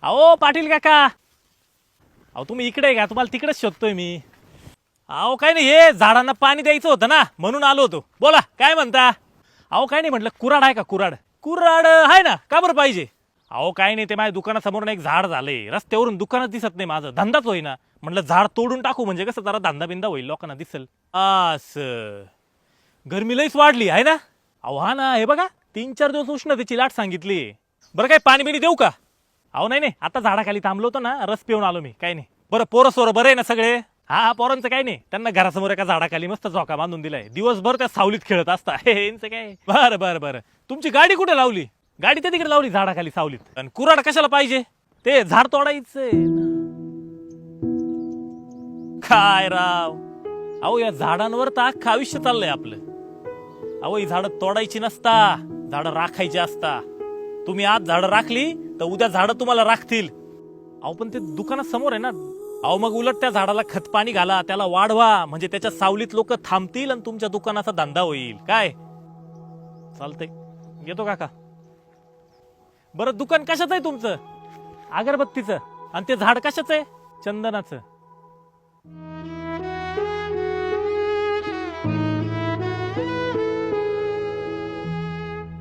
अहो पाटील काका, अहो तुम्ही इकडे का? तुम्हाला तिकडेच शोधतोय मी. अहो काय नाही, हे झाडांना पाणी द्यायचं होतं ना, म्हणून आलो होतो. बोला काय म्हणता? अहो काय नाही म्हटलं, कुराड आहे का? कुराड कुराड आहे ना, का बरं पाहिजे? अहो काय नाही, ते माझ्या दुकानासमोर एक झाड झालंय, रस्त्यावरून दुकानात दिसत नाही, माझं धंदाच होईना. म्हटलं झाड तोडून टाकू, म्हणजे कसं जरा धंदा बिंदा होईल, लोकांना दिसेल. असं गरमी लईच वाढली आहे ना. अहो हा ना, हे बघा 3-4 दिवस उष्णतेची लाट सांगितली. बरं काय पाणी बिणी देऊ का? अहो नाही नाही, आता झाडाखाली थांबलो होतो ना, रस पिऊन आलो मी. काही नाही. बरं पोरं सोरं बरं आहे ना सगळे? हा पोरांचं काही नाही, त्यांना घरासमोर एका झाडाखाली मस्त झोका बांधून दिलाय, दिवसभर त्या सावलीत खेळत असता. यांचं काय. बरं बरं बरं, तुमची गाडी कुठे लावली? गाडी त्या तिकडे लावली झाडाखाली सावलीत. आणि कुराड कशाला पाहिजे? ते झाड तोडायचंय ना. काय राव, अहो या झाडांवर तर अख्खं आयुष्य चाललंय आपलं. अहो ही झाडं तोडायची नसता, झाडं राखायची असता. तुम्ही आज झाडं राखली तर उद्या झाडं तुम्हाला राखतील. अहो पण ते दुकानात समोर आहे ना. अहो मग उलट त्या झाडाला खत पाणी घाला, त्याला वाढवा, म्हणजे त्याच्या सावलीत लोक थांबतील आणि तुमच्या दुकानाचा धंदा होईल. काय चालतंय, येतो काका. बरं दुकान कशाचं आहे तुमचं? अगरबत्तीचं. आणि ते झाड कशाचं आहे? चंदनाचं.